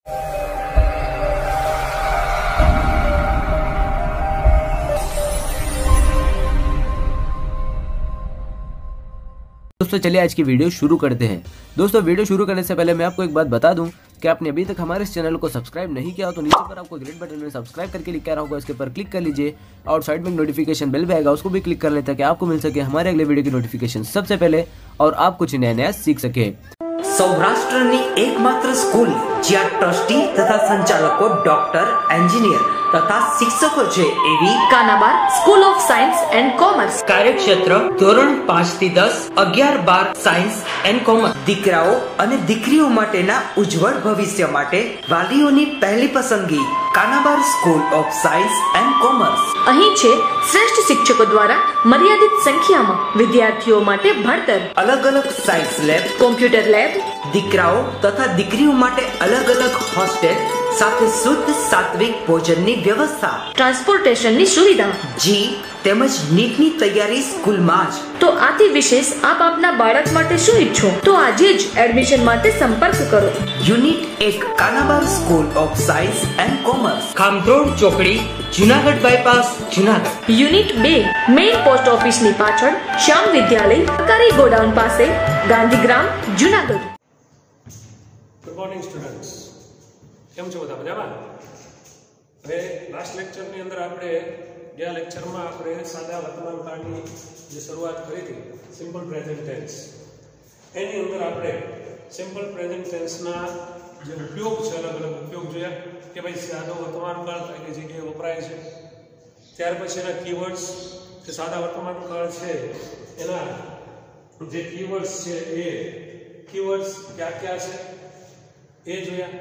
दोस्तों चलिए आज की वीडियो शुरू करते हैं। दोस्तों वीडियो शुरू करने से पहले मैं आपको एक बात बता दूं कि आपने अभी तक हमारे इस चैनल को सब्सक्राइब नहीं किया हो तो नीचे पर आपको ग्रेट बटन में सब्सक्राइब करके लिखा रहा होगा, इसके ऊपर क्लिक कर लीजिए और साइड में नोटिफिकेशन बेल भी आएगा, उसको भी क्लिक कर लें ताकि आपको मिल सके हमारे अगले वीडियो की नोटिफिकेशन सबसे पहले और आप कुछ नया सीख सके। सौराष्ट्रनी एकमात्र स्कूल જ્યાં ટ્રસ્ટી તથા સંચાલકો ડોક્ટર, એન્જિનિયર તથા શિક્ષકો છે એવી Kanabar school of science and commerce. કાર્યક્ષેત્ર ધોરણ 5 થી 10, 11-12 સાયન્સ એન્ડ કોમર્સ। દીકરાઓ અને દીકરીઓ માટેના ઉજ્જવળ ભવિષ્ય માટે વાલીઓની પહેલી પસંદગી Kanabar school of science and commerce. અહીં છે શ્રેષ્ઠ શિક્ષકો દ્વારા મર્યાદિત સંખ્યામાં વિદ્યાર્થીઓ માટે ભણતર, અલગ અલગ સાયન્સ લેબ, કોમ્પ્યુટર લેબ, દીકરાઓ તથા દીકરીઓ માટે અલગ અલગ હોસ્ટેલ સાથે શુદ્ધ સાત્વિક ભોજનની વ્યવસ્થા, ટ્રાન્સપોર્ટેશનની સુવિધા, જી તેમજ નીટની તૈયારી સ્કૂલમાં જ। તો આથી વિશેષ આપ આપના બાળક માટે શું ઈચ્છો તો આજે જ એડમિશન માટે સંપર્ક કરો। Unit 1 Kanabar school of science and commerce, Khamrod ચોકડી, Junagadh bypass, Junagadh. Unit 2 main post ઓફિસની પાછળ શ્યામ વિદ્યાલય, સરકારી ગોડાઉન પાસે, Gandhigram, Junagadh. Good morning students, કેમ છો બધા મજામાં? હવે લાસ્ટ લેક્ચરની અંદર આપણે ગયા લેક્ચરમાં આપણે સાદા વર્તમાન કાળની જે શરૂઆત કરી હતી સિમ્પલ પ્રેઝન્ટ ટેન્સ, એની અંદર આપણે સિમ્પલ પ્રેઝન્ટ ટેન્સના જે ઉપયોગ છે અલગ અલગ ઉપયોગ જોયા કે ભાઈ સાદો વર્તમાન કાળ કઈ જગ્યાએ વપરાય છે, ત્યાર પછી એના કીવર્ડ્સ કે સાદા વર્તમાન કાળ છે એના જે કીવર્ડ્સ છે એ કીવર્ડ્સ ક્યાં ક્યાં છે એ જોયા।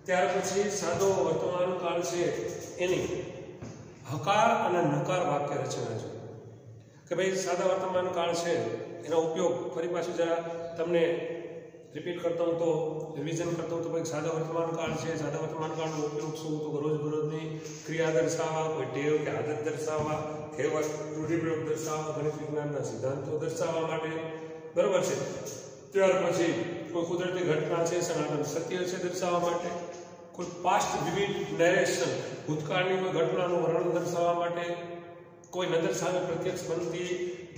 ત્યાર પછી સાદો વર્તમાન કાળ છે એની હકાર અને નકાર વાક્ય રચના છે કે ભાઈ સાદા વર્તમાન કાળ છે એનો ઉપયોગ ફરી પાછું જરા તમને રિપીટ કરતા હું તો રિવિઝન કરતા હું તો ભાઈ સાદા વર્તમાન કાળ છે, સાદા વર્તમાન કાળનો ઉપયોગ શું તો રોજબરોજની ક્રિયા દર્શાવવા, કોઈ ટેવ કે આદત દર્શાવવા, કહેવત, રૂઢિપ્રયોગ દર્શાવવા, ગણિત વિજ્ઞાનના સિદ્ધાંતો દર્શાવવા માટે, બરોબર છે। ત્યાર પછી કોઈ કુદરતી ઘટના છે, સનાતન સત્ય છે દર્શાવવા માટે, કોઈ પાસ્ટ વિવિડ નેરેશન ભૂતકાળની કોઈ ઘટનાનું વર્ણન દર્શાવવા માટે, કોઈ નજર સામે પ્રત્યક્ષ બનતી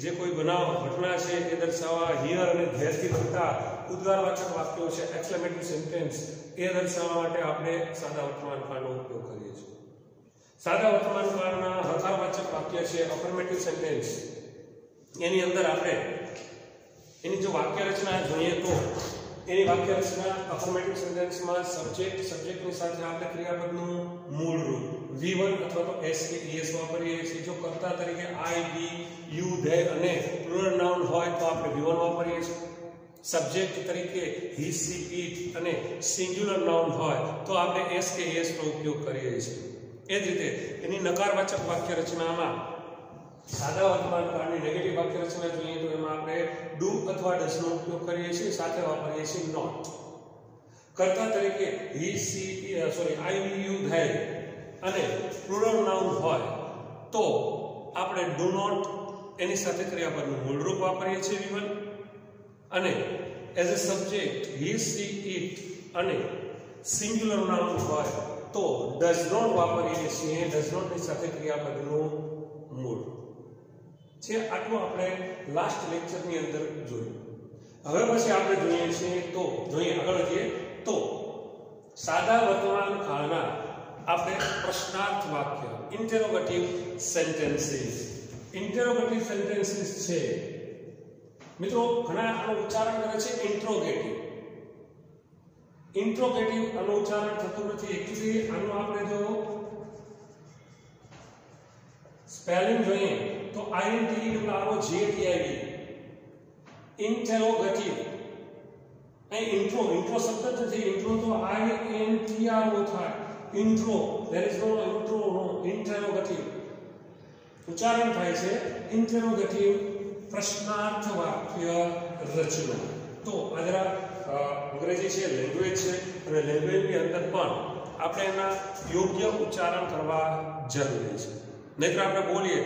જે કોઈ બનાવ ઘટના છે એ દર્શાવવા, હિયર અને ધેરથી બનતા ઉદ્ગારવાચક વાક્યો છે એક્સક્લેમેટરી સેન્ટેન્સ એ દર્શાવવા માટે આપણે સાદા વર્તમાન કાળનો ઉપયોગ કરીએ છીએ। સાદા વર્તમાન કાળના હકારવાચક વાક્ય છે અફર્મેટિવ સેન્ટેન્સ, એની અંદર આપણે એની જો વાક્ય રચના જોઈએ તો એની વાક્ય રચના અફર્મેટિવ સેન્ટેન્સમાં સબ્જેક્ટની સાથે આપણે ક્રિયાપદનું મૂળ રૂપ V1 અથવા તો S કે ES વાપરીએ છીએ। જો કર્તા તરીકે I, we, you, they અને પ્લુરલ નાઉન હોય તો આપણે V1 વાપરીએ છીએ। સબ્જેક્ટ તરીકે he, she, it અને સિંગ્યુલર નાઉન હોય તો આપણે S કે ES નો ઉપયોગ કરીએ છીએ। એ જ રીતે એની નકારવાચક વાક્ય રચનામાં સાદા વર્તમાન કાળની નેગેટિવ વાક્ય રચના જોઈએ તો એમાં આપણે ડુ અથવા ડઝ નો ઉપયોગ કરીએ છીએ, સાથે વાપરીએ છીએ નોટ। કર્તા તરીકે he, she, I, we, you, they અને પ્લુરલ નાઉન હોય તો આપણે ડુ નોટ એની સાથે ક્રિયાપદનું મૂળ રૂપ વાપરીએ છીએ V1 અને as a subject he, she, it અને સિંગ્યુલર નાઉન હોય તો ડઝ નોટ વાપરીએ છીએ, ડઝ નોટ ની સાથે ક્રિયાપદનું મૂળ છે। આટલું આપણે લાસ્ટ લેક્ચરની અંદર જોયું। હવે પછી આપણે જોઈએ છીએ તો આગળ વધીએ તો સાદા વર્તમાન કાળના આપણે પ્રશ્નાર્થ વાક્ય ઇન્ટરોગેટિવ સેન્ટેન્સીસ છે મિત્રો, ઘણા આનું ઉચ્ચારણ કરે છે ઇન્ટ્રોગેટિવ આનું ઉચ્ચારણ થતું નથી એકચ્યુઅલી આનું આપણે જો સ્પેલિંગ જોઈએ તો INTROGATIV ઇન્ટરોગેટિવ। અહીં ઇન્ટ્રો શબ્દ છે, ઇન્ટ્રો તો INTRO થાય, intro, there is no intro, no, interrogative ઉચ્ચારણ થાય છે ઇન્ટરોગેટિવ પ્રશ્નાર્થ વાક્ય રચના। તો આ જરા અંગ્રેજી છે, લેંગ્વેજ છે અને લેંગ્વેજની અંદર પણ આપણે એના યોગ્ય ઉચ્ચારણ કરવા જરૂરી છે। નહીતર આપણે બોલીએ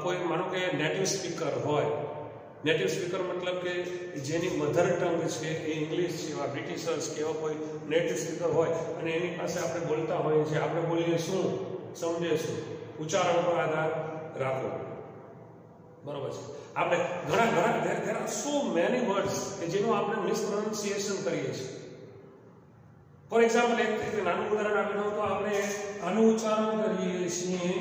કોઈ માનો કે નેટિવ સ્પીકર હોય નેટિવ સ્પીકર મતલબ કે જેની મધર ટંગ છે એ ઇંગ્લિશ છે, એવા બ્રિટિશર્સ કે એવા કોઈ નેટિવ સ્પીકર હોય અને એની પાસે આપણે બોલતા હોઈએ છીએ, આપણે બોલીએ શું સમજે શું, ઉચ્ચારણ પર આધાર રાખો, બરોબર છે. આપણે ઘણા there are so many words કે જેનું આપણે મિસપ્રોનાઉન્સિએશન કરીએ છીએ. ફોર એક્ઝામ્પલ એક નાનું ઉદાહરણ આપી દઉં તો આપણે આનું ઉચ્ચારણ કરીએ છીએ,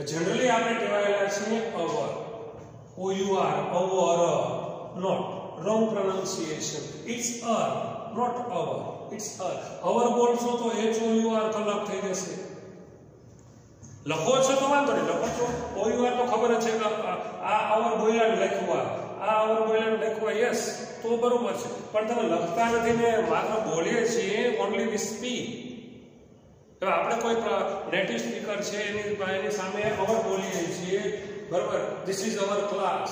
જનરલી આપણે કહેવાયેલા છીએ અવર, OUR, our, not wrong pronunciation, it's our, not our, it's our. our બોલશો તો HOUR કલક થઈ જશે, લખો છો તો વાંધો નહીં, લખો છો OUR તો ખબર જ છે કે આ our બોલ્યા લખવા, આ our બોલ્યા લખવા, યસ તો બરોબર છે, પણ તમે લખતા નથી ને માત્ર બોલીએ છીએ, ઓનલી વી સ્પીક. તો આપણે કોઈ નેટિવ સ્પીકર છે એની સામે our બોલીએ છીએ, બરાબર, this is our class,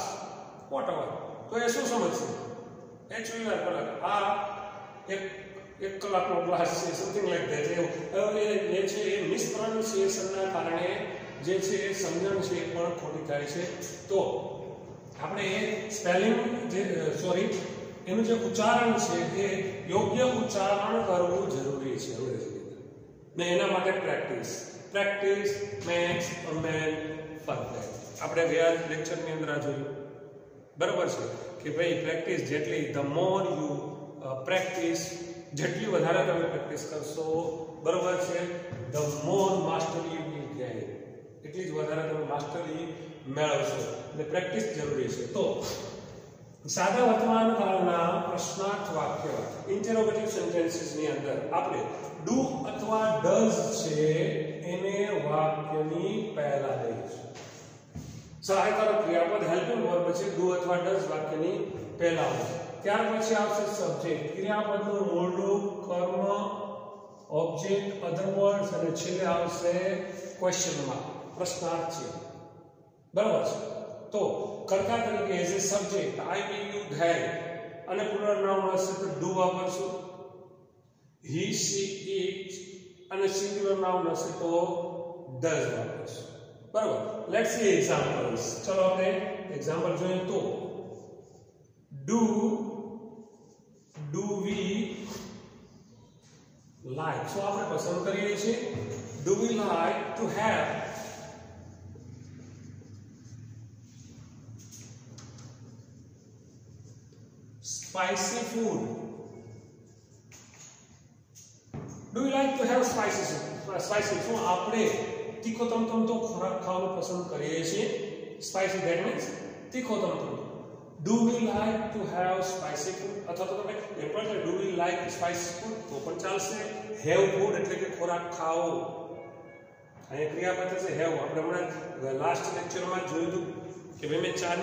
whatever, તો એ શું સમજશે, HOUR કલાક, આ એક કલાકનો ક્લાસ છે, સમથિંગ લાઈક ધેટ. એ છે એ મિસપ્રોનાઉન્સિએશનના કારણે જે છે એ સમજણ છે એ પણ ખોટી થાય છે. તો આપણે એ સ્પેલિંગ એનું જે ઉચ્ચારણ છે એ યોગ્ય ઉચ્ચારણ કરવું જરૂરી છે અંગ્રેજી ને એના માટે પ્રેક્ટિસ મેક્સ અ મેન પરફેક્ટ. આપણે ગયા લેક્ચરની અંદર આ જોયું, બરાબર છે કે ભાઈ પ્રેક્ટિસ જેટલી, ધ મોર યુ પ્રેક્ટિસ, જેટલી વધારે તમે પ્રેક્ટિસ કરશો, બરાબર છે, the more mastery you will gain, એટલી જ વધારે તમે માસ્ટરી મેળવશો. એટલે પ્રેક્ટિસ જરૂરી છે. તો સાદા વર્તમાન કાળના પ્રશ્નાર્થ વાક્ય ઇન્ટરોગેટિવ સેન્ટેન્સીસ ની અંદર આપણે ડુ અથવા ડઝ છે એને વાક્યની પહેલા લઈશું. સહાયકારક ક્રિયાપદ હેલ્પિંગ વર્બ છે, ડુ અથવા ડઝ વાક્યની પહેલા આવશે. ત્યાર પછી આવશે સબ્જેક્ટ, ક્રિયાપદનું મૂળ રૂપ, કર્મ, ઓબ્જેક્ટ, અધર વર્ડ્સ અને છેલ્લે આવશે ક્વેશ્ચન માર્ક, પ્રશ્નાર્થ છે, બરાબર છે. તો કર્તા તરીકે as a subject I will you there, અને પ્લુરલ નાઉન હશે તો ડુ વાપરશું, હી સી ઇટ, અને સિંગ્યુલર નાઉન હશે તો ડઝ વાપરશું, બરાબર. Let's see examples. ચલો આપણે એક્ઝામ્પલ જોઈએ. તો ડુ વી લાઈક, સો આપણે પસંદ કરીએ છીએ, do we like to have spicy food. Do you like to have spicy food? આપણે તીખો તમતમતો ખોરાક ખાવાનું પસંદ કરીએ છીએ. Spicy, that means તીખો તમતમતો. Do we like to have spicy food? અથવા તો તમે એમ પણ do we like spicy food તો પણ ચાલશે. Have food એટલે કે ખોરાક ખાઓ. અહીંયા ક્રિયાપદ છે have. આપણે હમણાં લાસ્ટ લેક્ચરમાં જોયું હતું કે ભાઈ મેં ચા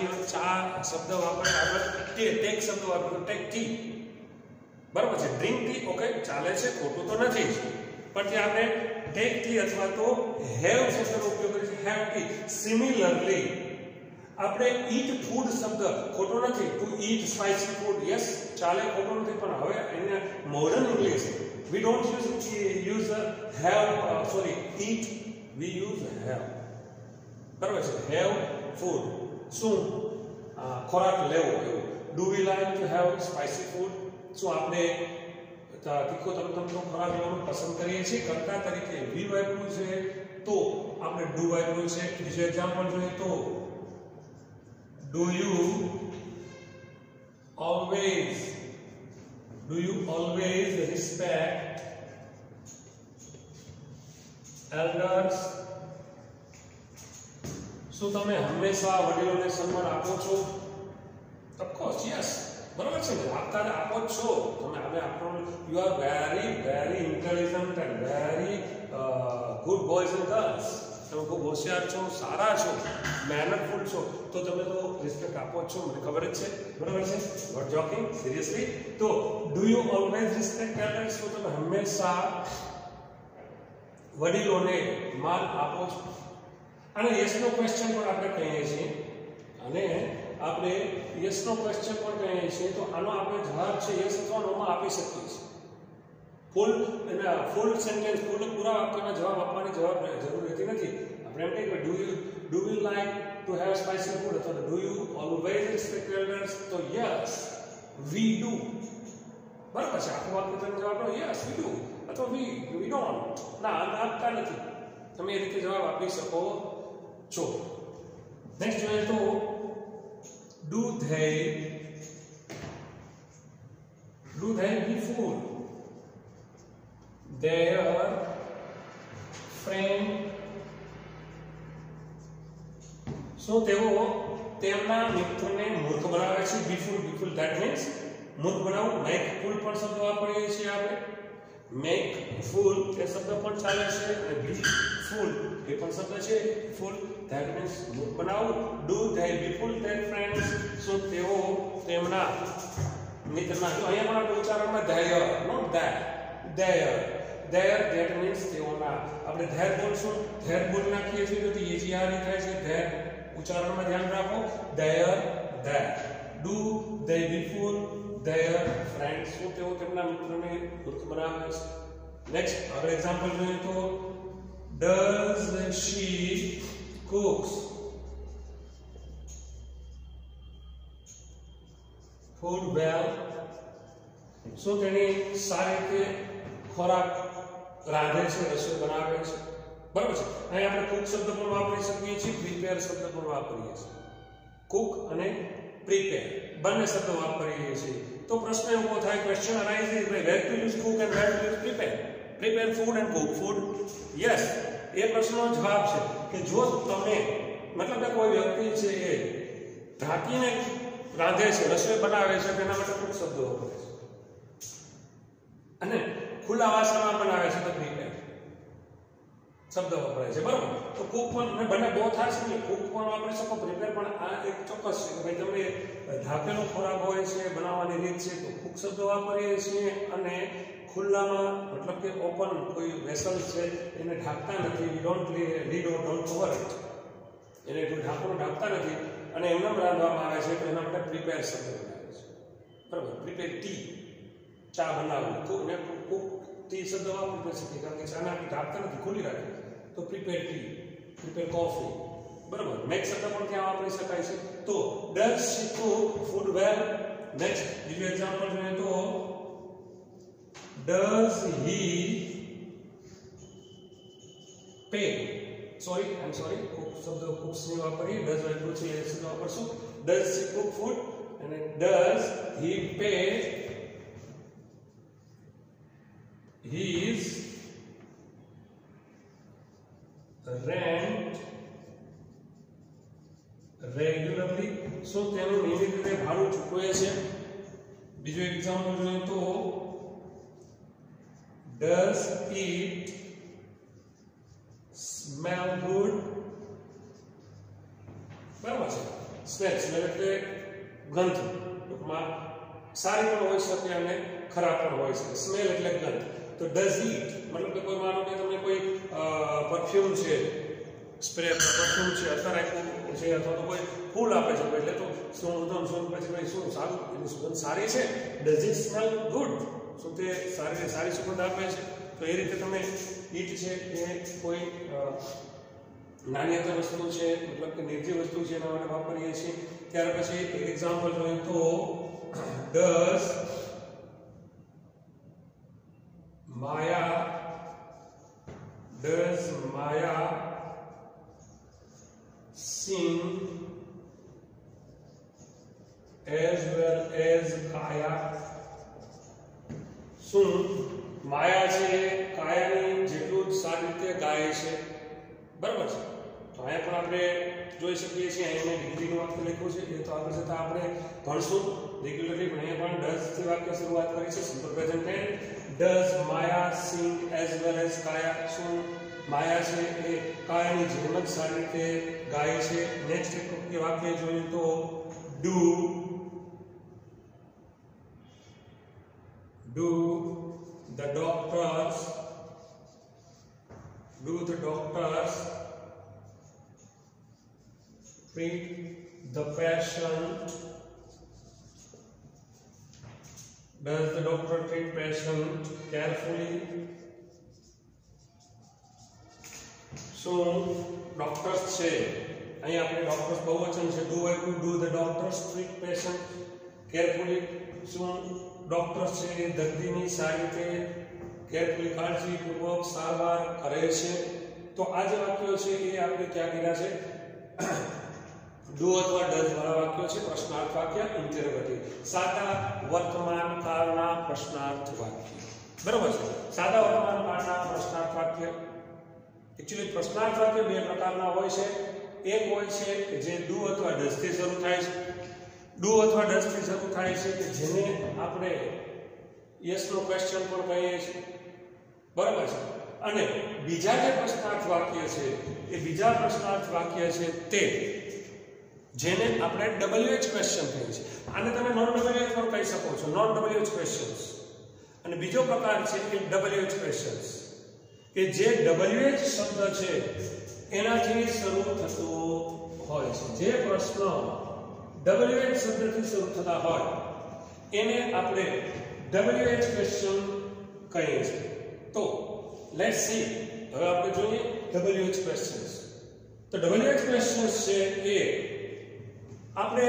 શબ્દ વાપર્યો, આગળ ટેક શબ્દ વાપર્યો, ટેક ટી, બરાબર છે. ડ્રિંક ટી, ઓકે, ચાલે છે, ખોટું તો નથી જ, પણ ત્યાં આપણે ટેક ટી અથવા તો હેવ શબ્દનો ઉપયોગ કરીએ છીએ, હેવ ટી. સિમિલરલી આપણે ઈટ ફૂડ શબ્દ ખોટો નથી, to eat spicy food, yes ચાલે, ખોટો નથી, પણ હવે અહીંયા modern English we don't use have, eat, we use have, બરાબર છે. હેવ ફૂડ, શું ખોરાક લેવો એવું. Do we like to have spicy food, શું આપણે તીખો તમતમતો ખોરાક લેવાનું પસંદ કરીએ છીએ. કર્તા તરીકે વી વાપર્યું છે તો આપણે ડુ વાપર્યું છે. બીજું એક્ઝામ્પલ જોઈએ તો do you always respect elders, શું તમે હંમેશા વડીલોને સન્માન આપો છો? ઓફકોર્સ યસ, બરાબર છે ને, આપો જ છો તમે. હવે આપણો you are very intelligent and very good boys and girls, તમે ખૂબ હોશિયાર છો, સારા છો, મહેનતફુલ છો, તો તમે તો રિસ્પેક્ટ આપો જ છો, મને ખબર જ છે, બરાબર છે. Not joking, seriously. તો do you always respect elders, શું તમે હંમેશા વડીલોને માન આપો છો? અને યસનો ક્વેશ્ચન પણ આપણે કહીએ છીએ, અને આપણે યસનો ક્વેશ્ચન પણ કહીએ છીએ, તો આનો આપણે જવાબ છે યસ અથવા નોમાં આપી શકીએ છીએ. ફૂલ સેન્ટેન્સ, પૂરા વાક્યમાં જવાબ આપવાની જરૂર રહેતી નથી. આપણે એમ કહીએ do we like to have spicy food? अथवा do you always expect elders? तो yes, we do. बराबर છે આખું વાક્ય તમે જવાબ આપો yes we do અથવા we don't. ના આપતા નથી. તમે એ રીતે જવાબ આપી શકો છો. નેક્સ્ટ જોઈએ તો do they before their friend? So તેઓ તેમના મિત્રને મૂર્ખ બનાવે છે. before that means મૂર્ખ બનાવવું. make fool પણ શબ્દ વાપરીએ છીએ આપણે. make fool એ શબ્દ પણ ચાલે છે અને be fool એ પણ શબ્દ છે. fool that means મૂર્ખ બનાવવું. do they before their friends? so તેઓ તેમના મિત્રના, જો અહીંયા પણ આપણે ઉચ્ચારણમાં their not their that means તેઓના. આપણે their બોલશું, their બોલ નાખીએ છીએ તો EGR થાય છે. their ઉચ્ચારણમાં ધ્યાન રાખો. their that. do they before their friends? શું તેઓ તેમના મિત્રને મૂર્ખ બનાવે છે. નેક્સ્ટ આગળ એક્ઝામ્પલ જોઈએ તો does she cooks food well? શું તેની સારી રીતે ખોરાક રાંધે છે, રસોઈ બનાવે છે. બરાબર છે. અહીં આપણે કુક શબ્દ પણ વાપરી શકીએ છીએ, પ્રિપેર શબ્દ પણ વાપરીએ છીએ. કુક અને પ્રિપેર બંને શબ્દ વાપરીએ છીએ. તો પ્રશ્ન એવો થાય, question અરાઇઝિસ where to use cook and where to use prepare? Prepare food and cook food? yes. એ પ્રશ્નનો જવાબ છે કે જો તમે મતલબ કે કોઈ વ્યક્તિ છે એ ઢાંકીને રાંધે છે, રસોઈ બનાવે છે, તેના માટે કુક શબ્દ વપરાય છે. અને ખુલ્લા વાસણમાં બનાવે છે તો પ્રિપેર શબ્દ વપરાય છે. બરાબર. તો કુક પણ બંને બહુ થાય છે ને, કુક પણ વાપરી શકો, પ્રિપેર પણ. આ એક ચોક્કસ છે કે ભાઈ તમે ઢાંકેલો ખોરાક હોય છે, બનાવવાની રીત છે તો કુક શબ્દ વાપરીએ છીએ. અને ખુલ્લામાં મતલબ કે ઓપન કોઈ વેસલ છે એને ઢાંકતા નથી. We don't cover it. એને ઢાંકતા નથી અને એમને રાંધવામાં આવે છે તો એના માટે પ્રિપેર શબ્દ બનાવે છે. બરાબર. પ્રિપેર ટી, ચા બનાવવી તો એને કુક ટી શબ્દ વાપરી શકીએ કારણ કે ચાને આપણે ઢાંકતા નથી, ખુલ્લી રાખીએ તો પ્રિપેર ટી, પ્રિપેર કોફી. બરાબર. મેક શબ્દ પણ ત્યાં વાપરી શકાય છે. તો does she cook food well? Next બીજું એક્ઝામ્પલ જોઈએ તો does he pay? I'm sorry, cook શબ્દ cooks ની વાપરી, does વાપરું છે એ શબ્દ વાપરશું. does she cook food અને does he pay his rent regularly? શું તેનું નિયમિત રીતે ભાડું ચૂકવે છે. બીજું એક્ઝામ્પલ જોઈએ તો does it smell good? બરાબર છે. સ્મેલ એટલે ગંધ. ટૂંકમાં સારી પણ હોઈ શકે અને ખરાબ પણ હોઈ શકે. સ્મેલ એટલે ગંધ. તો does it મતલબ કે કોઈ માનો કે તમને કોઈ પરફ્યુમ છે, સ્પ્રે પરફ્યુમ છે, અત્યારે આપ્યું છે અથવા તો કોઈ ફૂલ આપે છે એટલે તો સુગંધ પછી ભાઈ શું સારું, એની સુગંધ સારી છે. does it smell good? શું તે સારી સુગંધ આપે છે? તો એ રીતે તમે ઈટ છે એ કોઈ નાની વસ્તુ છે, મતલબ કે નિર્જીવ વસ્તુ છે એના માટે વાપરીએ છીએ. ત્યાર પછી એક એક્ઝામ્પલ જોઈએ તો does Maya sing as well as Kaya? શું માયા છે કાયાની જેટલું જ સારી રીતે ગાય છે. બરાબર છે. તો અહીંયા પણ આપણે જોઈ શકીએ છીએ અહીંયા ડિગ્રીનું વાક્ય લખ્યું છે એ તો આગળ જતા આપણે ભણશું રેગ્યુલરલી. પણ અહીંયા પણ does થી વાક્ય શરૂઆત કરી છે. Simple present tense. does Maya sing as well as Kaya? શું માયા છે એ કાયાની જેમ જ સારી રીતે ગાય છે. નેક્સ્ટ એક વાક્ય જોઈએ તો do the doctors treat the patient? Does the doctor treat patient carefully? So doctors છે અહીં આપણે ડોક્ટર્સ બહુવચન છે. ડુ આપ્યું, do the doctors treat patient carefully. શું ડોક્ટર્સ છે એ દર્દીની સારી રીતે કેરફુલી કાળજીપૂર્વક સારવાર કરે છે. તો આ જે વાક્યો છે એ આપણે ક્યાં કર્યા છે? ડુ અથવા ડઝ વાળા વાક્યો છે. પ્રશ્નાર્થ વાક્ય ઇન્ટરોગેટિવ. સાદા વર્તમાન કાળના પ્રશ્નાર્થ વાક્ય. બરોબર છે. સાદા વર્તમાન કાળના પ્રશ્નાર્થ વાક્ય. એકચ્યુઅલી પ્રશ્નાર્થ વાક્ય બે પ્રકારના હોય છે. એક હોય છે કે જે ડુ અથવા ડઝ થી શરૂ થાય છે. ડુ અથવા ડઝ થી શરૂ થાય છે કે જેને આપણે યસ નો ક્વેશ્ચન પણ કહીએ છીએ. બરાબર છે. અને બીજા જે પ્રશ્નાર્થ વાક્ય છે એ બીજા પ્રશ્નાર્થ વાક્ય છે તે જેને આપણે WH ક્વેશ્ચન કહીએ છીએ. આને તમે નોન WH પણ કહી શકો છો, નોન WH ક્વેશ્ચન્સ. અને બીજો પ્રકાર છે કે WH ક્વેશ્ચન્સ કે જે WH શબ્દ છે એનાથી શરૂ થતો હોય છે. જે પ્રશ્ન WH શબ્દથી શરૂ થતા હોય એને આપણે WH ક્વેશ્ચન કહીએ છીએ. તો લેટ્સ સી, હવે આપણે જોઈએ WH ક્વેશ્ચન્સ. તો WH ક્વેશ્ચન્સ છે એ આપણે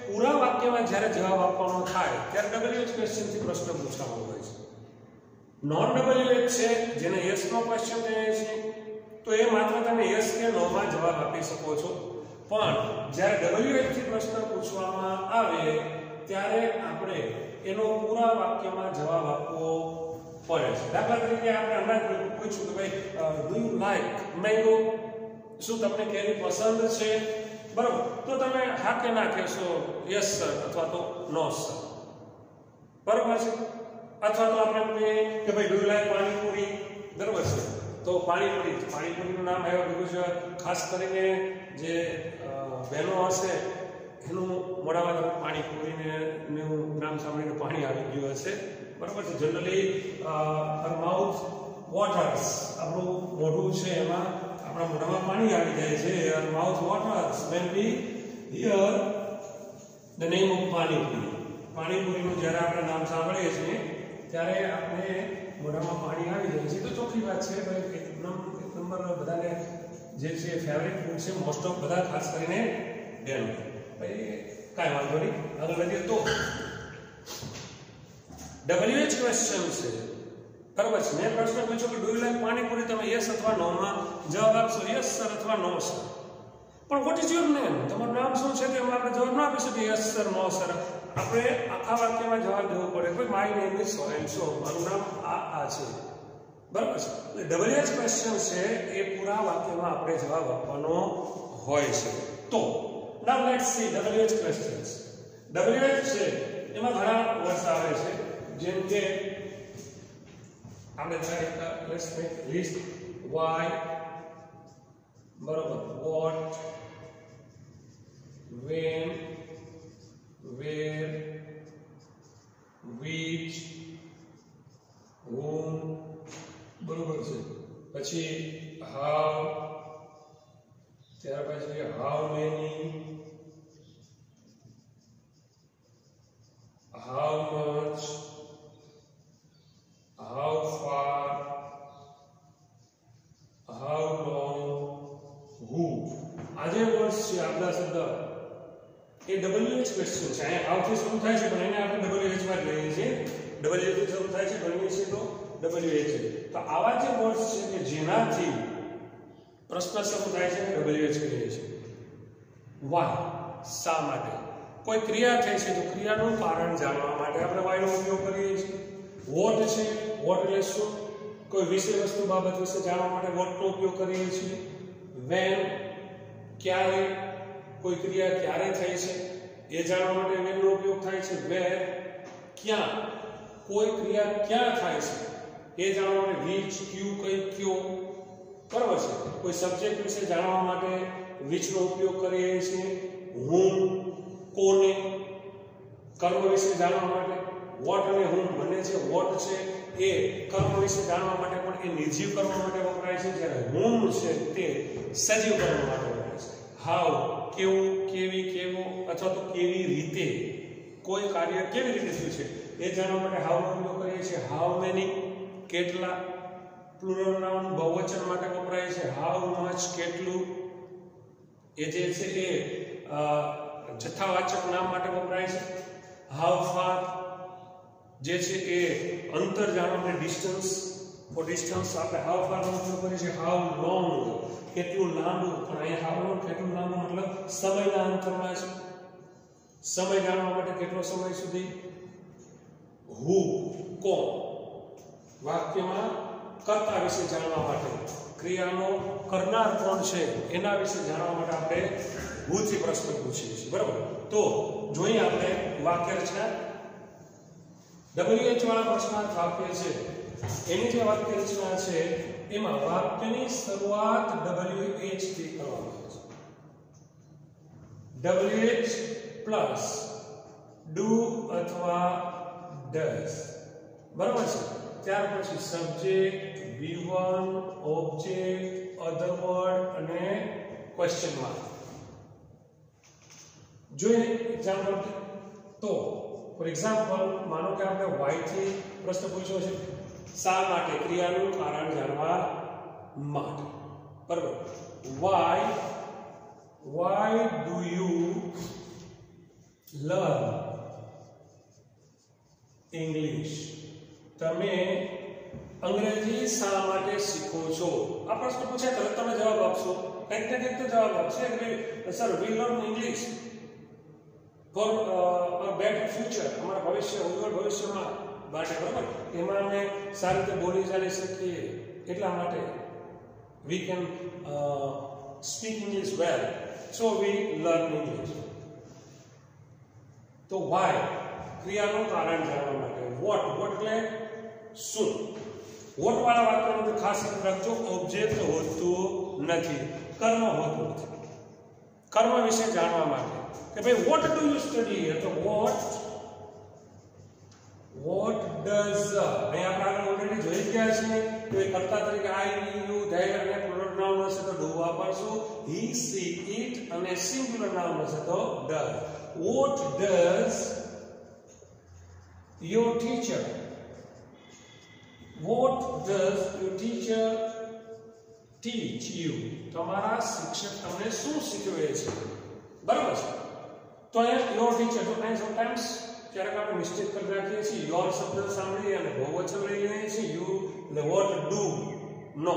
પૂરા વાક્યમાં જ્યારે જવાબ આપવાનો થાય ત્યારે WH ક્વેશ્ચનથી પ્રશ્ન પૂછવામાં હોય છે. નોન WH છે જેને યસ નો ક્વેશ્ચન કહીએ છીએ તો એ માત્ર તમે યસ કે નો માં જવાબ આપી શકો છો. પણ જ્યારે WH થી પ્રશ્ન પૂછવામાં આવે ત્યારે આપણે એનો પૂરા વાક્યમાં જવાબ આપવો પડે છે. દાખલા તરીકે આપણે હમણાં પૂછ્યું કે ભાઈ ડુ યુ લાઈક મેંગો, શું તમને કેરી પસંદ છે? બરોબર, તો તમે હા કે ના કહેશો યસ સર અથવા તો નો સર. બરોબર છે. અથવા તો આપણે કહીએ કે ભાઈ ડુ યુ લાઈક પાણીપુરી. બરોબર છે. તો પાણીપુરીનું નામ આવ્યું બીજું ખાસ કરીને જે બહેનો હશે એનું મોઢામાં તમે પાણીપુરીનું નામ સાંભળીને પાણી આવી ગયું હશે. બરાબર છે. જનરલી હર માઉથ વોટર્સ, આપણું મોઢું છે એમાં આપણા મોઢામાં પાણી આવી જાય છે. Her mouth waters when we hear the name of panipuri. પાણીપુરીનું જ્યારે આપણે નામ સાંભળીએ છીએ ત્યારે આપણે મોઢામાં પાણી આવી જાય છે. તો ચોખ્ખી વાત છે ભાઈ, એક નંબર બધાને જે છે ફેવરેટ ફૂડ છે મોસ્ટ ઓફ બધા, ખાસ કરીને બેન. ભાઈ કાંઈ વાંધો નહીં, આગળ વધીએ. તો WH ક્વેશ્ચન છે. બરાબર છે. મેં પ્રશ્ન પૂછ્યો કે ડુ યુ લાઈક પાણીપુરી, તમે યસ અથવા નો માં જવાબ આપશો, યસ સર અથવા નો સર. પણ વોટ ઇઝ યોર નેમ? તમારું નામ શું છે? તેમાં આપણે જવાબ ના આપી શકીએ યસ સર, નો સર. આપણે આખા વાક્યમાં જવાબ દેવો પડે. ભાઈ my name is so and so, મારું નામ આ છે. બરાબર છે. એટલે WH ક્વેશ્ચન છે એ પૂરા વાક્યમાં આપણે જવાબ આપવાનો હોય છે. તો now let's see WH questions. WH છે એમાં ઘણા વર્ડ આવે છે, જેમ કે આપણે લેટ્સ મેક લિસ્ટ. વાય, બરોબર, vote, when, where, which, whom, બરોબર છે. પછી how, ત્યાર પછી how many, how much, how far, how long, who. આ જે વર્ડ્સ છે આપણા શબ્દ એ WH ક્વેશ્ચન છે. અહીંયા how થી શરૂ થાય છે પણ એને આપણે WH માં લઈએ છીએ. WH થી શરૂ થાય છે ગણીએ છીએ તો WH છે. તો આવા જે વર્ડ્સ છે કે જેનાથી પ્રશ્ન શરૂ થાય છે WH કહીએ છીએ. why, શા માટે. કોઈ ક્રિયા થઈ છે તો ક્રિયાનું કારણ જાણવા માટે આપણે why નો ઉપયોગ કરીએ છીએ. what છે, what એટલે શું, કોઈ વિષય વસ્તુ બાબત વિશે જાણવા માટે what નો ઉપયોગ કરીએ છીએ. when, ક્યારે, કોઈ ક્રિયા ક્યારે થઈ છે એ જાણવા માટે when નો ઉપયોગ થાય છે. where, ક્યાં, કોઈ ક્રિયા ક્યાં થાય છે એ જાણવા માટે which, ક્યુ, કઈ, કયો. બરાબર છે. કોઈ સબ્જેક્ટ વિશે જાણવા માટે which નો ઉપયોગ કરીએ છીએ. whom, કોને. કર્મ વિશે જાણવા માટે what અને whom બંને છે. what છે એ કર્મ વિશે જાણવા માટે પણ એ નિર્જીવ કર્મ માટે વપરાય છે, જ્યારે whom છે તે સજીવ કર્મ માટે વપરાય છે. how, કેવું, કેવી, કેવો અથવા તો કેવી રીતે, કોઈ કાર્ય કેવી રીતે થયું છે એ જાણવા માટે how નો ઉપયોગ કરીએ છીએ. how many, કેટલા. પ્લુરલ નાઉન બહુવચન માટે વપરાય છે. how much, કેટલું. એ જે છે એ જથ્થાવાચક નામ માટે વપરાય છે. હાઉ ફાર જે છે એ અંતર જાણવા માટે ડિસ્ટન્સ, ફોર ડિસ્ટન્સ આપણે હાઉ ફાર નો ઉપયોગ કરીએ છીએ. હાઉ લોંગ કેટલું લાંબુ, પણ અહીંયા હાઉ લોંગ કેટલું લાંબુ મતલબ સમયના અંતરમાં છે. સમય જાણવા માટે કેટલો સમય સુધી. હુ કોણ વાક્યમાં કર્તા વિશે જાણવા માટે, ક્રિયાનો કરનાર કોણ છે એના વિશે જાણવા માટે આપણે હુ થી પ્રશ્ન પૂછીએ છીએ. બરાબર, તો જોઈએ આપણે વાક્ય રચના. WH વાળા પ્રશ્નાર્થ વાક્ય છે એની જે વાક્ય રચના છે એમાં વાક્યની શરૂઆત WH થી કરવામાં આવે છે. WH પ્લસ ડુ અથવા ડઝ. બરાબર છે. ત્યાર પછી સબ્જેક્ટ, V1, ઓબ્જેક્ટ, અધર વર્ડ અને ક્વેશ્ચન માર્ક. જોઈએ એક્ઝામ્પલ. તો ફોર એક્ઝામ્પલ માનો કે આપણે why થી પ્રશ્ન પૂછ્યો છે. શા માટે, ક્રિયાનું કારણ જાણવા માટે. બરાબર. why do you learn English? તમે અંગ્રેજી શા માટે શીખો છો? આ પ્રશ્ન પૂછાય તરત તમે જવાબ આપશો. કંઈક ને કંઈક તો જવાબ આપશે કે sir we learn English for better future, અમારા ભવિષ્ય, ઉજ્જવળ ભવિષ્યમાં માટે. બરાબર, એમાં અમે સારી રીતે બોલી ચાલી શકીએ એટલા માટે we can speak English well, so V learn English. તો વાય ક્રિયાનું કારણ જાણવા માટે. વોટ એટલે શું. વોટ વાળા વાક્યનું ખાસ યાદ રાખજો, ઓબ્જેક્ટ હોતું નથી, કર્મ હોતું નથી. કર્મ વિશે જાણવા માટે કે ભાઈ વોટ ડુ યુ સ્ટડી, તો વોટ ડઝ. અહીં આપણે આગળ ઓલરેડી જોઈ ગયા છે તો એ કર્તા તરીકે આઈ, યુ, ધે અને પ્લુરલ નાઉન હશે તો ડુ વાપરશું. હી, સી, ઇટ અને સિંગ્યુલર નાઉન હશે તો does. What does your teacher. What does your teacher teach you? તમારા શિક્ષક તમને શું શીખવે છે? બરાબર છે. તો અહીંયા યોર ટીચર, તો અહીં સમટાઈમ્સ ક્યારેક આપણે મિસ્ટેક કરી રાખીએ છીએ. યોર શબ્દ સાંભળીએ અને બહુવચન લઈ લઈએ છીએ. યુ એટલે what do. No,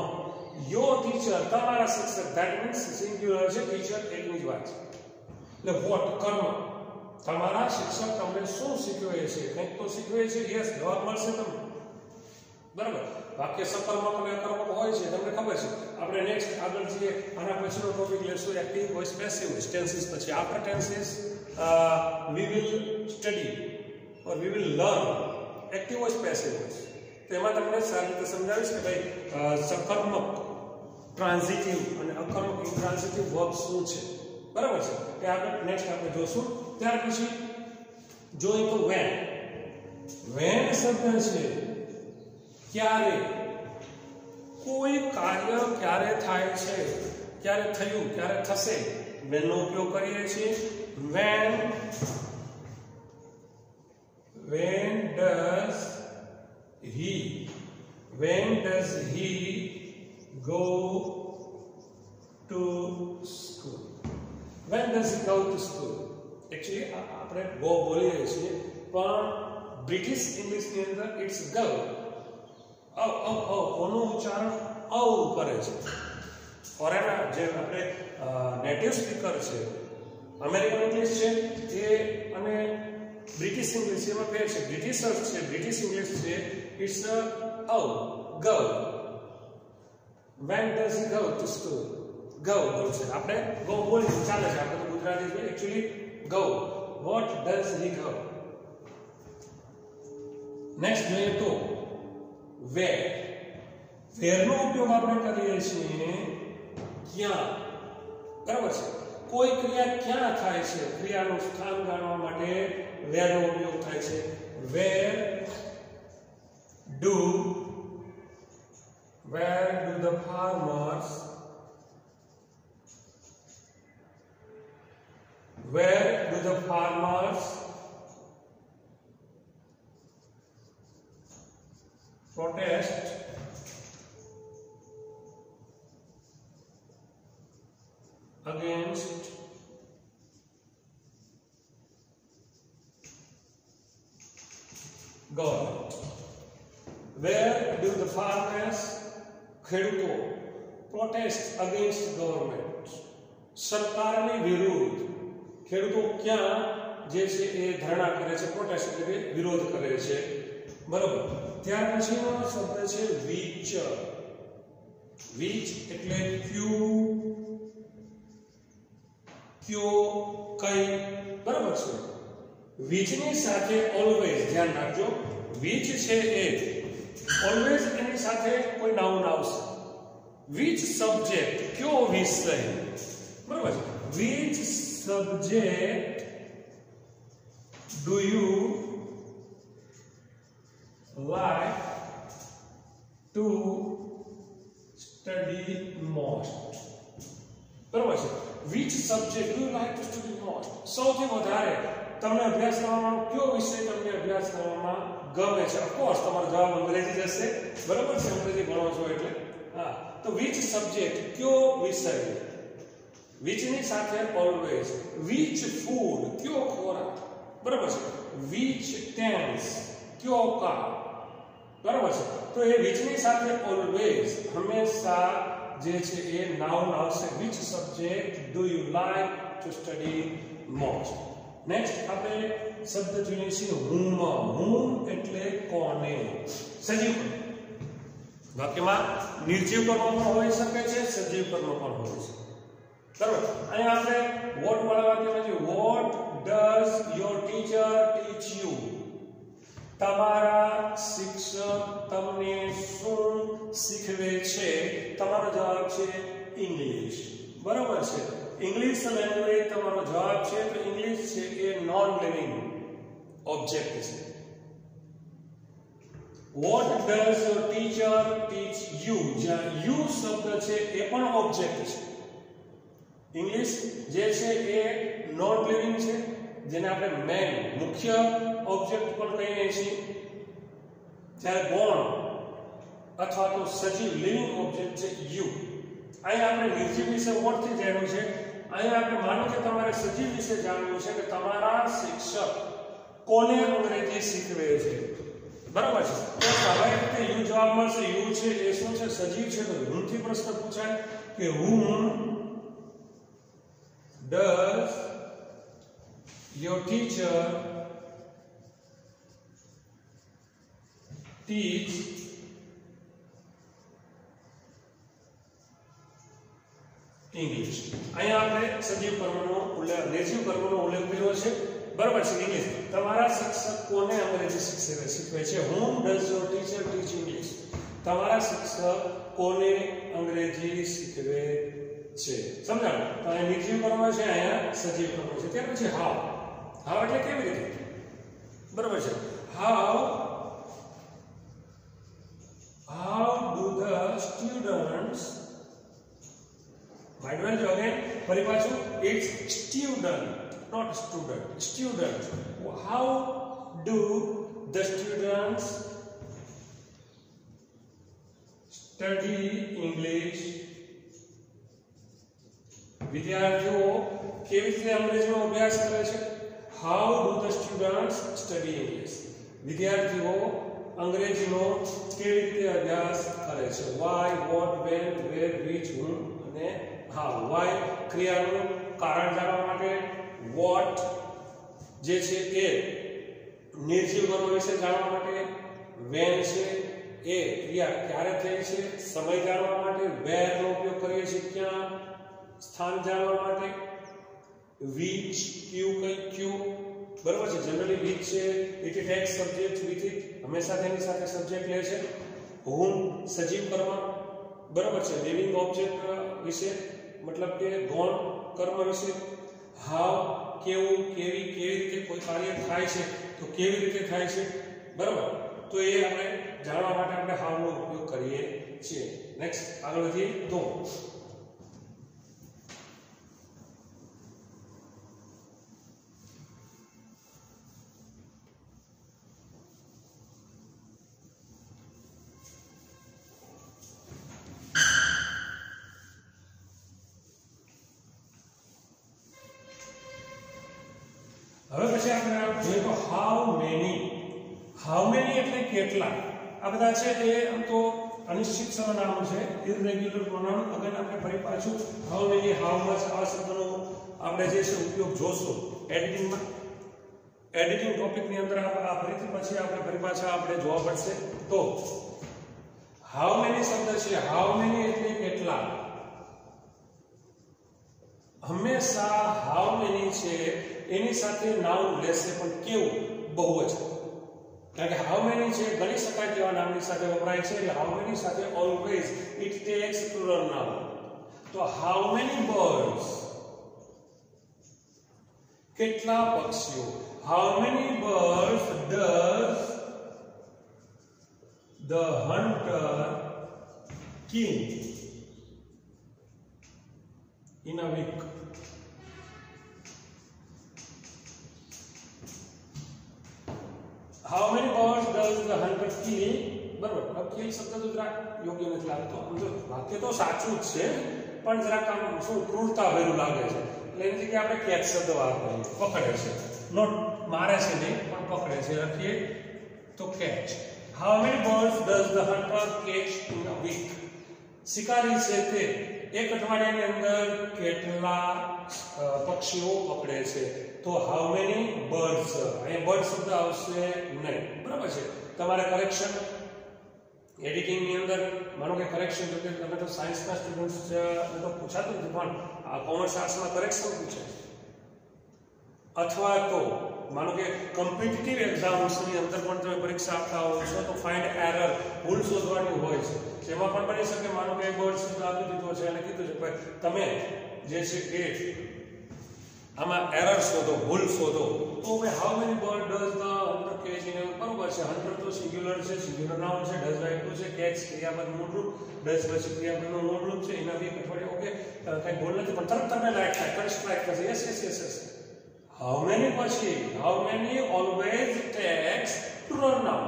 your teacher તમારા શિક્ષક, ધેટ મીન્સ સિંગ્યુલર છે, ટીચર એકની જ વાત છે. એટલે વોટ કર્મ, તમારા શિક્ષક તમને શું શીખવે છે? કંઈક તો શીખવે છે. યસ, જવાબ મળશે તમને. બરાબર. વાક્ય સકર્મક અને અકર્મક હોય છે, તમને ખબર છે. આપણે નેક્સ્ટ આગળ જઈએ, આના પછીનો ટોપિક લેશું active voice passive voice. Tenses પછી after tenses we will study or we will learn active voice passive voice. તેમાં તમને સારી રીતે સમજાવીશ કે ભાઈ સકર્મક ટ્રાન્ઝિટિવ અને અકર્મક ઇન્ટ્રાન્ઝિટિવ વર્બ શું છે. બરાબર છે. એ આપણે નેક્સ્ટ આપણે જોશું. ત્યાર પછી જોઈએ તો વેન. વેન શબ્દ છે ક્યારે, કોઈ કાર્ય ક્યારે થાય છે, ક્યારે થયું, ક્યારે થશે, when નો ઉપયોગ કરીએ છીએ. when does he go to school? when does he go to school? Actually આપણે go બોલીએ છીએ પણ બ્રિટિશ ઇંગ્લિશ ની અંદર ઇટ્સ go. ઓનું ઉચ્ચારણ ઔ કરે છે. ફોરેનર જે આપણે નેટિવ સ્પીકર છે, અમેરિકન ઇંગ્લિશ છે એ અને બ્રિટિશ ઇંગ્લિશ એમાં ફેર છે. બ્રિટિશર્સ છે, બ્રિટિશ ઇંગ્લિશ છે, it's ઔ, go. when does he go to school? go છે. આપણે go બોલી ચાલે છે, આપણે તો ગુજરાતી છે. Actually go. what does he go? Next જોઈએ તો where. where નો ઉપયોગ આપણે કરીએ છીએ ક્યાં. બરાબર છે. કોઈ ક્રિયા ક્યાં થાય છે, ક્રિયાનું સ્થાન જાણવા માટે where નો ઉપયોગ થાય છે. where do the farmers protest against government. Where do the farmers, ખેડૂતો, protest against government? સરકારની વિરુદ્ધ ખેડૂતો ક્યાં જે છે એ ધરણા કરે છે, પ્રોટેસ્ટ એટલે કે વિરોધ કરે છે, બરોબર. ત્યાર પછીનો શબ્દ છે which. which એટલે કયો કઈ, બરાબર છે. which ની સાથે always, ધ્યાન રાખજો, which છે એ always એની સાથે કોઈ નાઉન આવશે. which subject, કયો વિષય, બરાબર છે. which subject do you like to study most? બરાબર છે. which subject do you like to study most? સૌથી વધારે તમને અભ્યાસ કરવામાં કયો વિષય તમને અભ્યાસ કરવામાં ગમે છે? ઓફકોર્સ તમારો જવાબ અંગ્રેજી જ હશે, બરાબર છે, અંગ્રેજી ભણો છો એટલે. હા, તો which subject, કયો વિષય, which ની સાથે always. which food, કયો ખોરાક, બરાબર છે. which tense, કયો કાળ, બરાબર છે. તો એ which ની સાથે always હંમેશા જે છે એ નાઉન આવશે. which subject do you like to study most? Next આપણે શબ્દ જોઈએ છીએ whom. whom એટલે કોને, સજીવ કર્મ. વાક્યમાં નિર્જીવ કર્મ પણ હોઈ શકે છે, સજીવ કર્મ પણ હોઈ શકે, બરાબર. અહીંયા આપણે what વાળા વાક્યમાં છે what does your teacher teach you? તમારા શિક્ષક તમને શું શીખવે છે? તમારો જવાબ છે ઇંગ્લિશ, બરાબર છે. ઇંગ્લિશ લેંગ્વેજ તમારો જવાબ છે. તો ઇંગ્લિશ છે એ નોન લિવિંગ ઓબ્જેક્ટ છે. what does your teacher teach you? જ્યાં you શબ્દ છે એ પણ ઓબ્જેક્ટ છે. ઇંગ્લિશ જે છે એ નોન લિવિંગ છે, જેને આપણે મેન મુખ્ય ઓબ્જેક્ટ પણ કહીએ છીએ. જ્યારે ગૌણ અથવા તો સજીવ લિવિંગ ઓબ્જેક્ટ છે યુ. અહીંયા આપણે નિર્જીવ વિશે what થી જાણ્યું છે. અહીંયા આપણે માનો કે તમારે સજીવ વિશે જાણવું છે કે તમારા શિક્ષક કોને અંગ્રેજી શીખવે છે, બરાબર છે. તો સ્વાભાવિક રીતે યુ જવાબ મળશે. યુ છે એ શું છે? સજીવ છે. તો whom થી પ્રશ્ન પૂછાય કે whom does your teacher teach English? અહીંયા આપણે સજીવ કર્મનો ઉલ્લેખ, નિર્જીવ કર્મનો ઉલ્લેખ કર્યો છે, બરાબર છે. ઇંગ્લિશ, તમારા શિક્ષક કોને અંગ્રેજી શીખવે છે? whom does your teacher teach English? તમારા શિક્ષક કોને અંગ્રેજી શીખવે છે? સમજાણું? તો અહીંયા નિર્જીવ કર્મ છે, અહીંયા સજીવ કર્મ છે. ત્યાર પછી હાઉ. હાઉ એટલે કેવી રીતે, બરાબર છે. How do the students, mind well again, ફરી પાછું, it's student, not student, student. how do the students study English? વિદ્યાર્થીઓ કેવી રીતે અંગ્રેજીનો અભ્યાસ કરે છે? how do the students study English? વિદ્યાર્થીઓ અંગ્રેજીનો કેવી રીતે અભ્યાસ કરે છે? why, what, when, where, which, whom અને how. why ક્રિયાનું કારણ જાણવા માટે, what જે છે એ નિર્જીવ કર્મ વિશે જાણવા માટે, when છે એ ક્રિયા ક્યારે થઈ છે સમય જાણવા માટે, where નો ઉપયોગ કરીએ છીએ ક્યાં સ્થાન જાણવા માટે, which ક્યુ કઈ ક્યુ, બરાબર છે. જનરલી which છે it tax subject with it, હંમેશા તેની સાથે સબ્જેક્ટ લે છે. whom સજીવ કર્મ, બરાબર છે, લિવિંગ ઓબ્જેક્ટ વિશે, મતલબ કે ગૌણ કર્મ વિશે. how કેવું કેવી, કેવી રીતે કોઈ કાર્ય થાય છે તો કેવી રીતે થાય છે, બરાબર. તો એ આપણે જાણવા માટે આપણે how નો ઉપયોગ કરીએ છીએ. નેક્સ્ટ આગળ વધીએ તો હાઉ મેની. હાઉ મેની એટલે કેટલા. આ બધા છે એ આમ તો અનિશ્ચિત સર્વનામ છે, ઇરરેગ્યુલર પ્રોનાઉન. અગર આપણે ફરી પાછું હાઉ મેની, હાઉ મચ આ શબ્દનો આપણે જે છે ઉપયોગ જોશું એડિટિંગમાં. એડિટિંગ ટોપિકની અંદર આ ફરીથી પછી આપણે ફરી પાછા આપણે જોવા પડશે. તો હાઉ મેની શબ્દ છે, હાઉ મેની એટલે કેટલા. હંમેશા હાઉ મેની છે એની સાથે નાઉન લેશે, પણ કેવું? બહુવચન. કારણ કે હાઉ મેની છે ગણી શકાય તેવા નામની સાથે વપરાય છે, એટલે હાઉ મેની સાથે always it takes plural noun. તો હાઉ મેની બર્ડ્સ, કેટલા પક્ષીઓ. How many birds does the hunter kill in a week. How many birds does the hunter kill? બરાબર. હવે kill શબ્દ તો જરા યોગ્ય નથી લાગતો. સમજો વાક્ય તો સાચું જ છે, પણ જરાક આમ શું ક્રૂરતા ભર્યું લાગે છે. એટલે એની જગ્યાએ આપણે કેચ શબ્દ વાપરીએ. પકડે છે, નોટ મારે છે નહીં, પણ પકડે છે. લખીએ તો catch. How many birds does the hunter catch in a week? શિકારી છે તે એક અઠવાડિયાની અંદર કેટલા પક્ષીઓ પકડે છે. તો હાઉ મેની બર્ડ્સ, અહીંયા બર્ડ શબ્દ આવશે નહીં. બરાબર છે. તમારે કરેક્શન એડિટિંગની અંદર માનો કે કરેક્શન, જો કે તમે તો સાયન્સના સ્ટુડન્ટ્સ તો પૂછાતું નથી, પણ આ કોમર્સ આર્ટ્સમાં કરેક્શન પૂછે. અથવા તો માનો કે કોમ્પિટિટિવ એક્ઝામ્સની અંદર પણ તમે પરીક્ષા આપતા હો છો તો ફાઇન્ડ એરર, ભૂલ શોધવાની હોય છે. જેમાં પણ બની શકે માનો કે વર્ડ શબ્દ આપી દીધો છે અને કીધું છે ભાઈ તમે જે છે કે આમાં એરર શોધો, ભૂલ શોધો. તો ભાઈ how many bird does the hunter catch in a week. બરોબર છે. હન્ટર તો સિંગ્યુલર છે, સિંગ્યુલર નાઉન છે. ડઝ વાક્ય છે, કેચ ક્રિયાપદ મૂળરૂપ, ડઝ પછી ક્રિયાપદનું મૂળરૂપ છે. એના વીક અઠવાડિયે. ઓકે, કઈ ભૂલ નથી, પણ તરત તમને લાઈક થાય, તરત સ્ટ્રાઇક થશે. Yes yes yes yes. How many પછી how many always takes plural noun.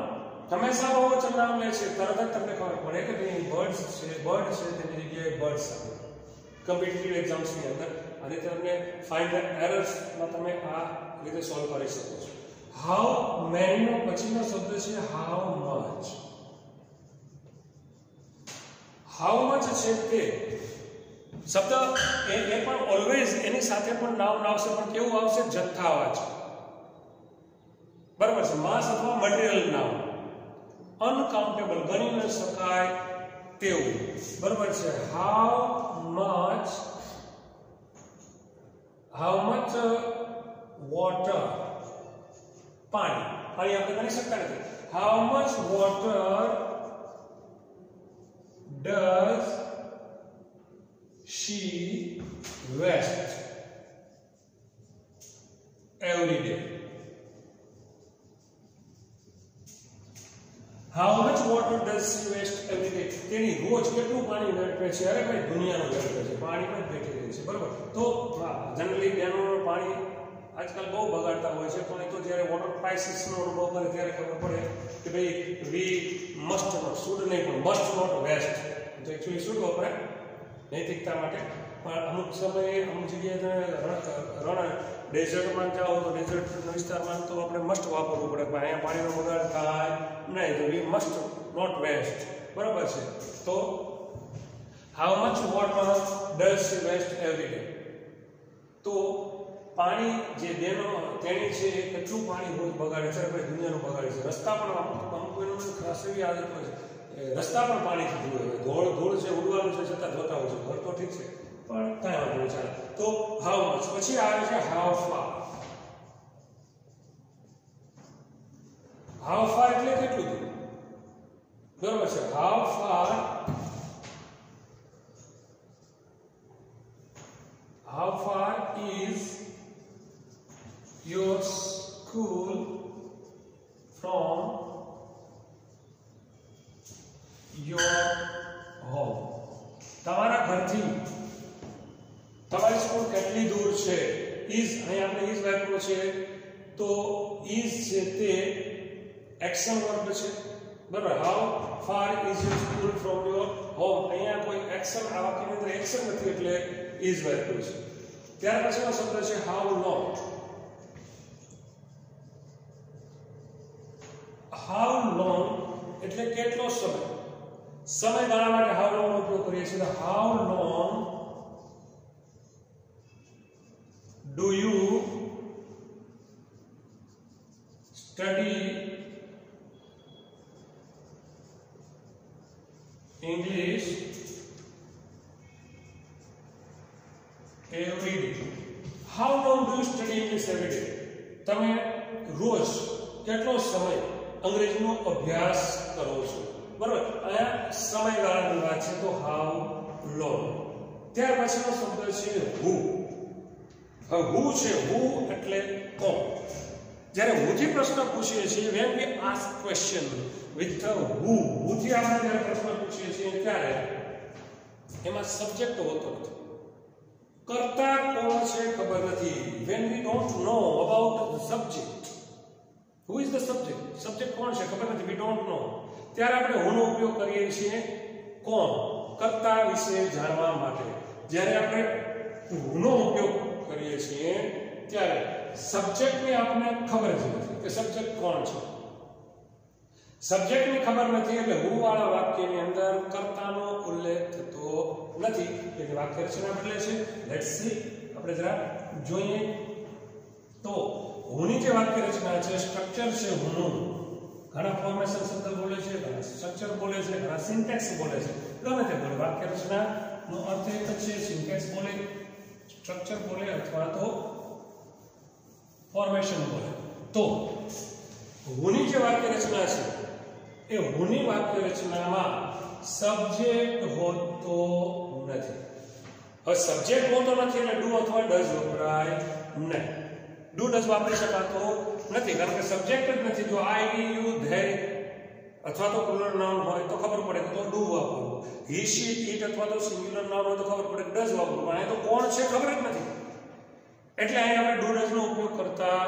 હંમેશા બહુવચન નામ લે છે. તરત જ તમને ખબર પડે કે ભાઈ બર્ડ્સ છે, બર્ડ છે તેની જગ્યાએ બર્ડ્સ આવે કોમ્પિટિટિવ એક્ઝામ્સની અંદર. અને તમને ફાઇન્ડ એરર્સમાં તમે આ રીતે સોલ્વ કરી શકો છો. હાઉ મેનીનો પછીનો શબ્દ છે હાઉ મચ. હાઉ મચ છે તે શબ્દ એ પણ ઓલવેઝ એની સાથે પણ નાઉન આવશે, પણ કેવું આવશે? જથ્થાવાચક. બરાબર છે. માસ અથવા મટીરીયલ નાઉન. અનકાઉન્ટેબલ, ગણી ન શકાય તેવું. બરાબર છે. હાઉ મચ વોટર, પાણી. પાણી આપણે ગણી શકતા નથી. How much water does she waste every day. How much water does she waste every day? તેની રોજ કેટલું પાણી વેડફે છે? અરે ભાઈ દુનિયાનું વેડફે છે, પાણીમાં જ બેઠી રહી છે. બરોબર. તો જનરલી બહેનો પાણી આજકાલ બહુ બગાડતા હોય છે, પણ એ તો જ્યારે વોટર ક્રાઇસિસનો અનુભવ કરે ત્યારે ખબર પડે કે ભાઈ વી મસ્ટ નોટ, શુડ નહીં પણ મસ્ટ નોટ વેસ્ટ. તો એકચ્યુઅલી શુડ વપરાય નૈતિકતા માટે, પણ અમુક સમયે અમુક જગ્યાએ રણ ડેઝર્ટમાં જાઓ તો ડેઝર્ટ વિસ્તારમાં તો આપણે મસ્ટ વાપરવું પડે. અહીંયા પાણીનો બગાડ થાય નહીં, તો વી મસ્ટ નોટ વેસ્ટ. બરાબર છે. તો how much water does she waste every day. તો પાણી જે તેણી છે એ કેટલું પાણી રોજ બગાડે છે? ભાઈ દુનિયાનું બગાડે છે. રસ્તા પણ અમુક કોઈનો ખાસ એવી આદત હોય છે, રસ્તા પણ પાણીથી ધોળે ધૂળ છે, ઉડવાનું છે, છતાં ધોતા હોય છે. ઘર તો ઠીક છે, પણ કાંઈ વાંધો નહીં, ચાલે. તો હાઉ મચ. પછી આવે છે હાઉ ફાર. હાઉ ફાર એટલે કેટલું દૂર. બરોબર છે. How far is your school from your home. તમારા ઘરથી તમારી સ્કૂલ કેટલી દૂર છે? is અહીં આપણે is વાપર્યો છે, તો is છે તે એક્શન વર્બ છે. બરાબર. How far is your school from your home. અહીંયા કોઈ એક્શન, આ વાક્યની અંદર એક્શન નથી એટલે is વાપર્યો છે. ત્યાર પછીનો શબ્દ છે હાઉ લોંગ. એટલે કેટલો સમય, સમયગાળા માટે હાઉ લોંગ નો ઉપયોગ કરીએ છીએ. How long do you study English every day? How long do you study English every day? તમે રોજ કેટલો સમય અંગ્રેજીનો અભ્યાસ કરો છો? બરાબર, અહીંયા સમયગાળાની વાત છે તો હાઉ લોંગ. ત્યાર પછીનો શબ્દ છે હુ. હવે હુ છે, હુ એટલે કોણ. જ્યારે હુથી પ્રશ્ન પૂછીએ છીએ, when we ask question with the who, Houthi આપણે જ્યારે પ્રશ્ન પૂછીએ છીએ ત્યારે એમાં સબ્જેક્ટ હોતો નથી, કર્તા કોણ છે ખબર નથી. when we don't know about the subject, who is the subject, subject કોણ છે ખબર નથી, we don't know, ત્યારે આપણે હુનો ઉપયોગ કરીએ છીએ કોણ, કર્તા વિશે જાણવા માટે. જ્યારે આપણે હુનો ઉપયોગ કરીએ છીએ ત્યારે સબ્જેક્ટની આપણને ખબર જ નથી કે સબ્જેક્ટ કોણ છે. સબ્જેક્ટની ખબર નથી એટલે હુ વાળા વાક્યની અંદર કર્તાનો ઉલ્લેખ થતો નથી. એટલે વાક્ય રચના બદલે છે. લેટ્સ સી, આપણે જરા જોઈએ તો હુની જે વાક્ય રચના છે, સ્ટ્રક્ચર છે હુનું. ઘણા ફોર્મેશન શબ્દ બોલે છે, ઘણા સ્ટ્રક્ચર બોલે છે, ઘણા સિન્ટેક્સ બોલે છે, ગમે તે બોલે. વાક્ય રચનાનો અર્થ એક જ છે, સિન્ટેક્સ બોલે, સ્ટ્રક્ચર બોલે અથવા તો ફોર્મેશન બોલે. તો હુની જે વાક્ય રચના છે એ હુની વાક્ય રચનામાં સબ્જેક્ટ હોતો નથી. હવે સબ્જેક્ટ હોતો નથી એટલે ડુ અથવા ડઝ વપરાય નહીં. ડુ ડઝ વાપરી શકાતો નથી કારણ કે સબ્જેક્ટ જ નથી. જો આઈ, યુ, ધે અથવા તો પ્લુરલ નાઉન હોય તો ખબર પડે તો ડુ વાપરવું. હી, શી, ઇટ અથવા તો સિંગ્યુલર નાઉન હોય તો ખબર પડે ડઝ વાપરવું. આ તો કોણ છે ખબર જ નથી એટલે અહીં આપણે ડુ ડઝ નો ઉપયોગ કરતા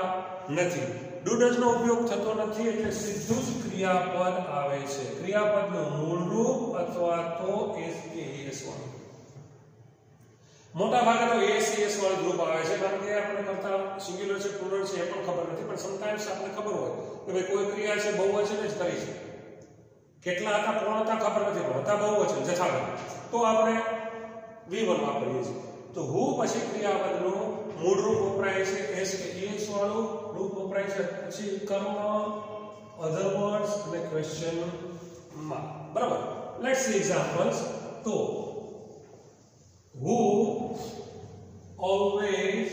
નથી. ડુ ડઝ નો ઉપયોગ થતો નથી એટલે સીધું જ ક્રિયાપદ આવે છે. ક્રિયાપદનું મૂળ રૂપ અથવા તો એસ વાળું. મોટા ભાગે તો એસ વાળું રૂપ આવે છે કારણ કે આપણે કરતા સિંગ્યુલર છે, પ્લુરલ છે એ પણ ખબર નથી. પણ સમટાઈમ્સ આપણે ખબર હોય કે ભાઈ કોઈ ક્રિયા છે બહુવચન જ કરી છે, કેટલા હતા કોણ હતા ખબર નથી, પણ હતા બહુવચન જથ્થાબંધ, તો આપણે V1 વાપરીએ છીએ. તો હુ પછી ક્રિયાપદનું મૂળ રૂપ વપરાય છે એસ કે એસ વાળું રૂપ વપરાય છે. પછી કર્મ, અધર વર્ડ્સ અને ક્વેશ્ચન માં. બરાબર, લેટ્સ સી એક્ઝામ્પલ્સ. તો who always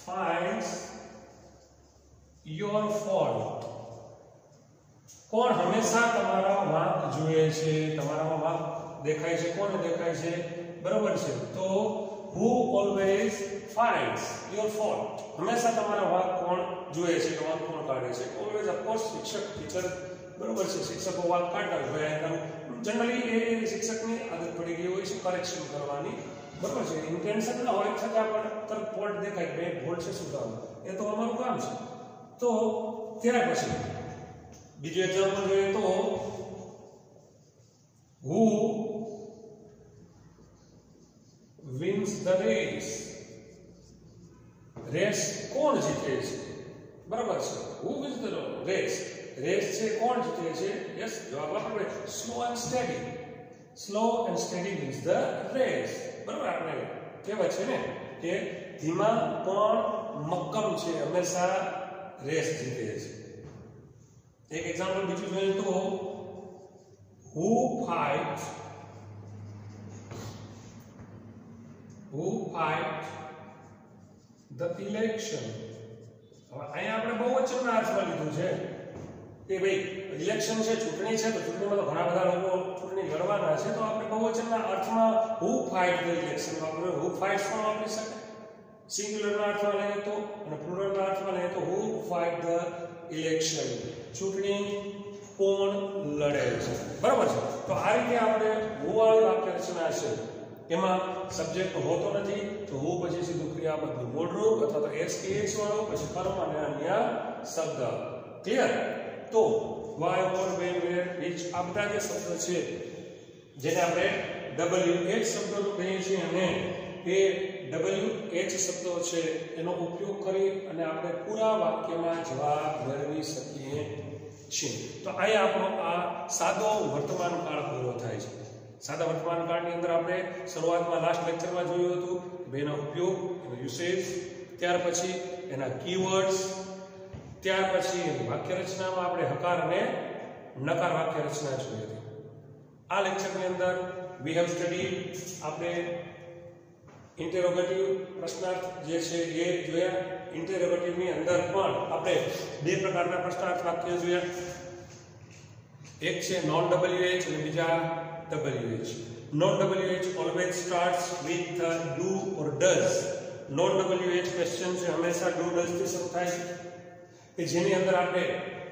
finds your fault. કોણ હંમેશા તમારા વાંક જુએ છે, તમારામાં વાંક દેખાય છે. કોને દેખાય છે? બરોબર છે. તો who always finds your fault, હંમેશા તમારા વાંક કોણ જુએ છે, કે વાંક કોણ કાઢે છે? ઓલવેઝ ઓફ કોર્સ શિક્ષક, ટીચર. બરોબર છે, શિક્ષકો વાંક કાઢતા હોય. જનરલી એ શિક્ષકની આદત પડી ગઈ હોય છે કરેક્શન કરવાની. બરોબર છે, ઇન્ટેન્શન ન હોય છતાં પણ તરત ફોલ્ટ દેખાય કે ભૂલ છે સુધારવું, એ તો અમારું કામ છે. તો ત્યાર પછી બીજું એક્ઝામ્પલ જોઈએ તો who wins the race, race કોણ જીતે છે? બરાબર છે, who wins the race, race છે કોણ જીતે છે? યસ, જવાબ આપણે slow and steady, slow and steady wins the race. બરાબર, આપણે કહેવાય છે ને કે ધીમા પણ મક્કમ છે, હંમેશા રેસ જીતે છે. એક એક્ઝામ્પલ બીજું જોઈએ તો who fight the election. હવે અહીંયા આપણે બહુવચનના અર્થમાં લીધું છે કે ભાઈ ઇલેક્શન છે, ચૂંટણી છે, તો ચૂંટણીમાં તો ઘણા બધા લોકો ચૂંટણી લડવાના છે, તો આપણે બહુવચનના અર્થમાં who fight the election વાપરીએ. who fights પણ વાપરી શકે, સિંગ્યુલરના અર્થમાં લઈએ તો, અને પ્લુરલના અર્થમાં લઈએ તો who fight the election, ચૂંટણી કોણ લડે છે. બરાબર છે. તો આ રીતે આપણે who વાળી વાક્ય રચના છે એમાં સબ્જેક્ટ હોતો નથી, તો who પછી સીધું ક્રિયાપદનું મૂળ રૂપ અથવા તો એસ કે એસ વાળું, પછી કર્મ અને અન્ય શબ્દ. ક્લિયર? તો why, or, when, where, which આ બધા જે શબ્દ છે જેને આપણે WH શબ્દો કહીએ છીએ અને એ WH શબ્દો છે એનો ઉપયોગ કરી અને આપણે પૂરા વાક્યમાં જવાબ મેળવી શકીએ છીએ. તો અહીંયા આપણો આ સાદો વર્તમાન કાળ પૂરો થાય છે. સાદા વર્તમાન કાળની અંદર આપણે શરૂઆતમાં લાસ્ટ લેક્ચરમાં જોયું હતું બેનો ઉપયોગ, એનો યુસેજ, ત્યાર પછી એના કીવર્ડ્સ, ત્યાર પછી વાક્ય રચનામાં આપણે હકાર અને નકાર વાક્ય રચના જોઈ હતી. આ લેક્ચરની અંદર વી હેવ સ્ટડીડ આપણે ઇન્ટરોગેટિવ પ્રશ્નાર્થ જે છે એ જોયા. ઇન્ટરોગેટિવની અંદર પણ આપણે બે પ્રકારના પ્રશ્નાર્થ વાક્ય જોયા. એક છે નોન WH અને બીજા WH. Non WH always starts with do or does. Non WH question છે હંમેશા do does થી શરૂ થાય છે કે જેની અંદર આપણે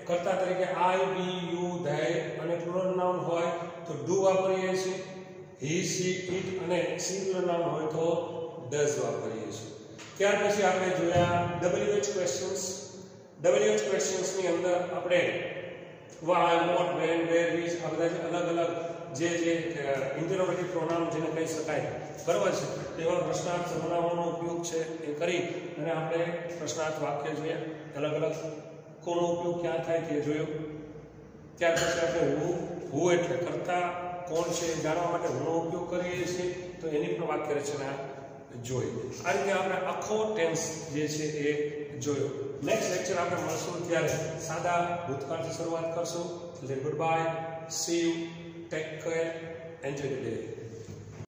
કર્તા તરીકે I, be, you, they અને પ્લુરલ નાઉન હોય તો do વાપરીએ છીએ. he, she, it અને સિંગ્યુલર નાઉન હોય તો does વાપરીએ છીએ. ત્યાર પછી આપણે જોયા WH ક્વેશ્ચન્સ. WH ક્વેશ્ચન્સ ની અંદર આપણે why, what, when, where, which આ બધા અલગ અલગ જે ઇન્ટરોગેટિવ પ્રોનાઉન જેને કહી શકાય બરાબર છે તેવા પ્રશ્નાર્થ સર્વનામોનો ઉપયોગ છે એ કરી અને આપણે પ્રશ્નાર્થ વાક્ય જોયા. અલગ અલગ કોનો ઉપયોગ ક્યાં થાય તે જોયો. ત્યાર પછી આપણે હુ એટલે કર્તા કોણ છે જાણવા માટે હુનો ઉપયોગ કરીએ છીએ તો એની પણ વાક્ય રચના જોઈ. આ રીતે આપણે આખો ટેન્સ જે છે એ જોયો. નેક્સ્ટ લેક્ચર આપણે મળશું ત્યારે સાદા ભૂતકાળથી શરૂઆત કરશું. Good bye, C you, take care, enjoy the day.